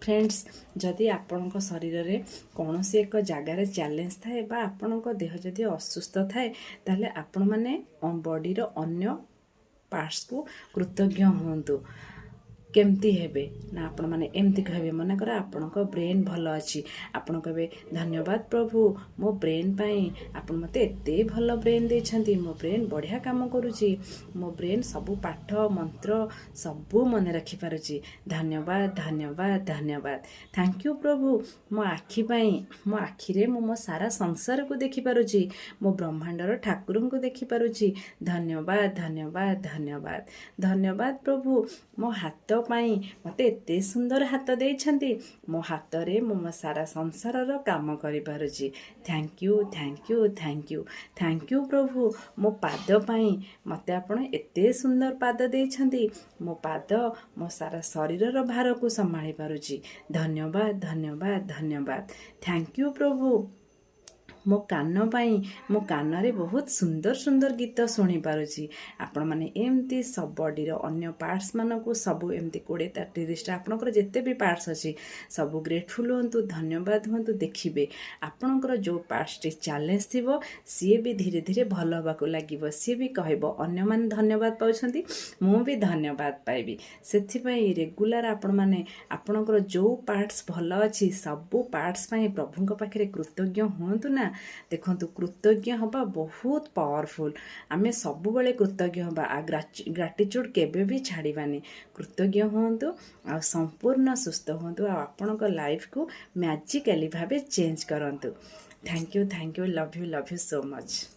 Friends जदि आपणक शरीर में कौन सी एक जगार चैलेंज थाए बा आपणक देह जदि असुस्थ थाए ताहले आपण माने बॉडी रो अन्य पार्ट्स को कृतज्ञ होंतु केमती हेबे ना आपण माने एमती कहबे मन कर आपणक ब्रेन भल अच्छी आपण कहबे धन्यवाद प्रभु मो ब्रेन पाई आपण मते एते भल ब्रेन देछंती मो ब्रेन बढ़िया काम करूची मो ब्रेन सबु पाठ मंत्र सबु मन रखी पारुची धन्यवाद धन्यवाद धन्यवाद थैंक यू प्रभु मो आखि पाई मो आखि रे मो सारा संसार को देखि पारुची मो ब्रह्मांडर ठाकुर को देखि पारुची धन्यवाद धन्यवाद धन्यवाद धन्यवाद प्रभु मो हाथ पाई मते एते सुंदर हाथ देइछंती मो हाथ रे मो सारा संसार रो काम करि पारुची thank you thank you thank you thank you प्रभु मो पाद पाई मते आपण एते सुंदर पाद देइछंती मो पाद मो सारा शरीर रो भार को संभाली पारुची धन्यवाद धन्यवाद धन्यवाद थैंक यू प्रभु मो कान पाई मो कान रे बहुत सुंदर सुंदर गीत शुणी पारुची आपण माने एमती सब बॉडी रो अन्य पार्ट्स मान को सब एमती 20-30 आपणकर जेते भी पार्ट्स अछि सब ग्रेटफुल होंतु धन्यवाद होंतु देखिबे आपणकर जो पार्ट्स टी चैलेंज थिबो सी भी धीरे धीरे भल होबा को लागिबो सी भी कहबो अन्य मान धन्यवाद पाउछंती मु भी धन्यवाद पाइबी सेथि पई रेगुलर आपण माने आपणकर जो पार्ट्स भल अछि सब पार्ट्स पई प्रभु को पाखरे कृतज्ञ होंतु ना देखंतु कृतज्ञ हबा बहुत पावरफुल आमे सब बेले कृतज्ञ हबा आ ग्रेटिट्यूड केबे भी छाड़ीबानी कृतज्ञ होंतु आ संपूर्ण सुस्थ होंतु आ आपनक लाइफ को मैजिकली भाबे चेंज करंतु thank you love you so much.